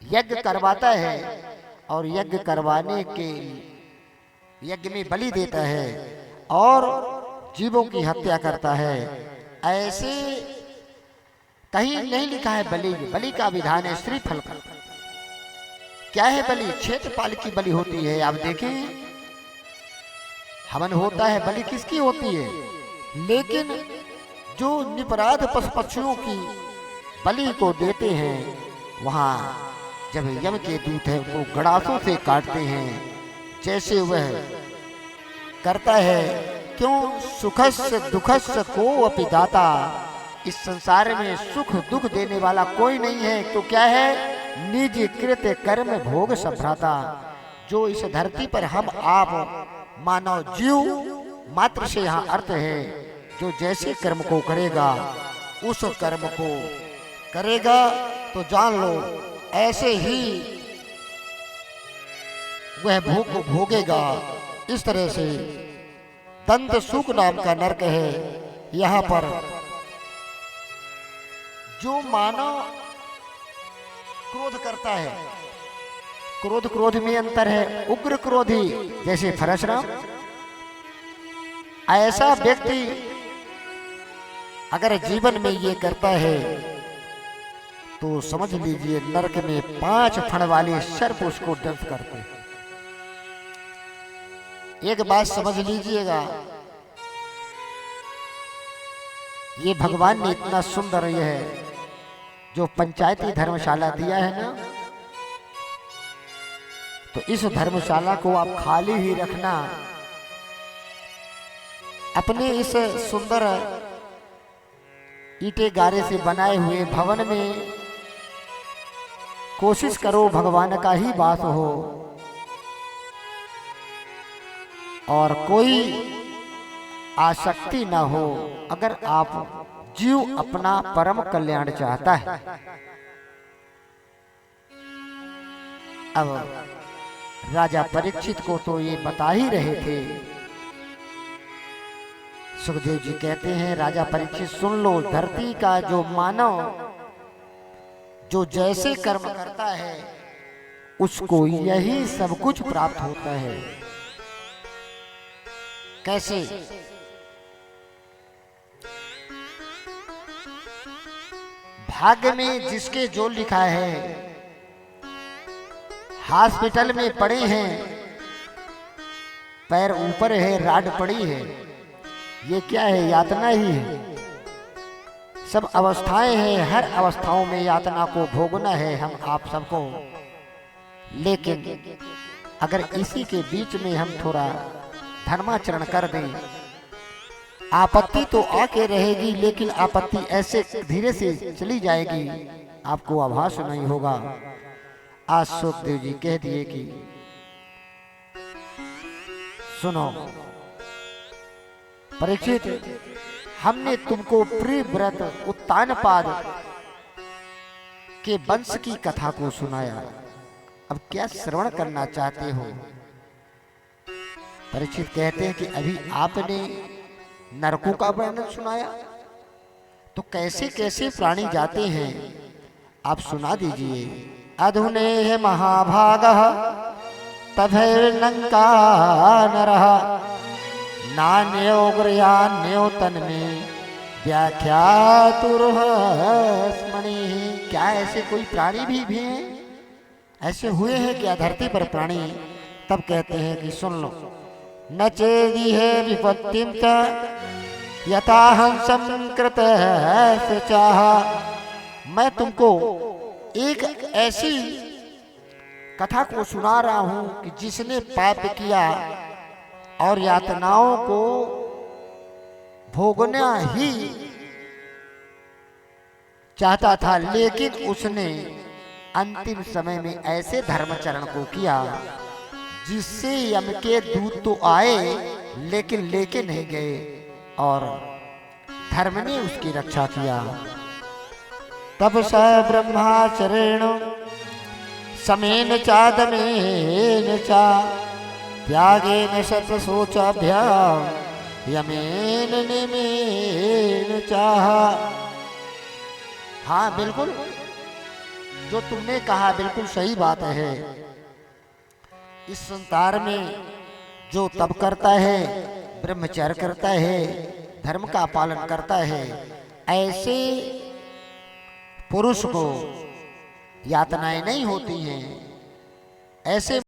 यज्ञ करवाता है और यज्ञ करवाने के यज्ञ में बलि देता है और जीवों की हत्या करता है। ऐसे कहीं नहीं लिखा है बलि, बलि का विधान है श्रीफल का। क्या है बलि? क्षेत्रपाल की बलि होती है। आप देखें, हवन होता है, बलि किसकी होती है? लेकिन जो निपराध पशु पक्षियों की बलि को देते हैं, वहां जब यम के दूत है वो गड़ासों से काटते हैं। जैसे वह करता है, क्यों सुखस्य दुखस्य को अपि दाता, इस संसार में सुख दुख देने वाला कोई नहीं है। तो क्या है? निज कृत कर्म भोग संभ्राता। जो इस धरती पर हम आप मानव जीव मात्र से यहाँ अर्थ है, जो जैसे कर्म को करेगा उस कर्म को करेगा, तो जान लो ऐसे ही वह भोग को भोगेगा। इस तरह से दंत सुख नाम का नरक है। यहाँ पर जो मानव क्रोध करता है, क्रोध में अंतर है। उग्र क्रोधी जैसे परशुराम, ऐसा व्यक्ति अगर जीवन में ये करता है तो समझ लीजिए नरक में 5 फण वाले सर्प उसको दंश करते। एक बात समझ लीजिएगा, ये भगवान ने इतना सुंदर यह जो पंचायती धर्मशाला दिया है ना, तो इस धर्मशाला को आप खाली ही रखना। अपने इस सुंदर ईंटे गारे से बनाए हुए भवन में कोशिश करो भगवान का ही वास हो, और कोई आसक्ति ना हो। अगर आप जीव अपना परम कल्याण चाहता है। अब राजा परीक्षित को तो ये बता ही रहे थे। सुखदेव जी कहते हैं, राजा परीक्षित सुन लो, धरती का जो मानव जो जैसे कर्म करता है उसको यही सब कुछ प्राप्त होता है। कैसे? भाग्य में जिसके जो लिखा है, हॉस्पिटल में पड़े हैं, पैर ऊपर है, राड पड़ी है, ये क्या है? यातना ही है। सब अवस्थाएं हैं, हर अवस्थाओं में यातना को भोगना है हम आप सबको। लेकिन अगर इसी के बीच में हम थोड़ा धर्माचरण कर दें, आपत्ति तो आके रहेगी, लेकिन आपत्ति ऐसे धीरे से चली जाएगी, आपको आभास नहीं होगा। आज सुखदेव जी कह दिए कि सुनो परीक्षित, हमने तुमको प्रिव्रत उत्तानपाद के वंश की कथा को सुनाया, अब क्या श्रवण करना चाहते हो? परीक्षित कहते हैं कि अभी आपने नरकों का वर्णन सुनाया, तो कैसे कैसे प्राणी जाते हैं आप सुना दीजिए। अधुने महाभागः तथैर्लंका नरः नान्योग्रयान्यो तन्मे व्याख्यातुर्ह स्मणि। क्या ऐसे कोई प्राणी भी हैं? ऐसे हुए हैं क्या धरती पर प्राणी? तब कहते हैं कि सुन लो, न चेदिहे विपत्तिं च यथाहंसं कृतः चाह। मैं तुमको एक ऐसी कथा को सुना रहा हूं कि जिसने पाप किया और यातनाओं को भोगना ही चाहता था, लेकिन उसने अंतिम समय में ऐसे धर्मचरण को किया जिससे यम के दूत तो आए लेकिन लेके नहीं गए, और धर्म ने उसकी रक्षा किया। तब स ब्रह्माचरेण समेन चादमेन चा त्यागेन शत सोचाभ्याम यमेन निमेन चाह। हाँ बिल्कुल, जो तुमने कहा बिल्कुल सही बात है। इस संसार में जो तप करता है, ब्रह्मचर्य करता है, धर्म का पालन करता है, ऐसे पुरुष को यातनाएं नहीं होती हैं। ऐसे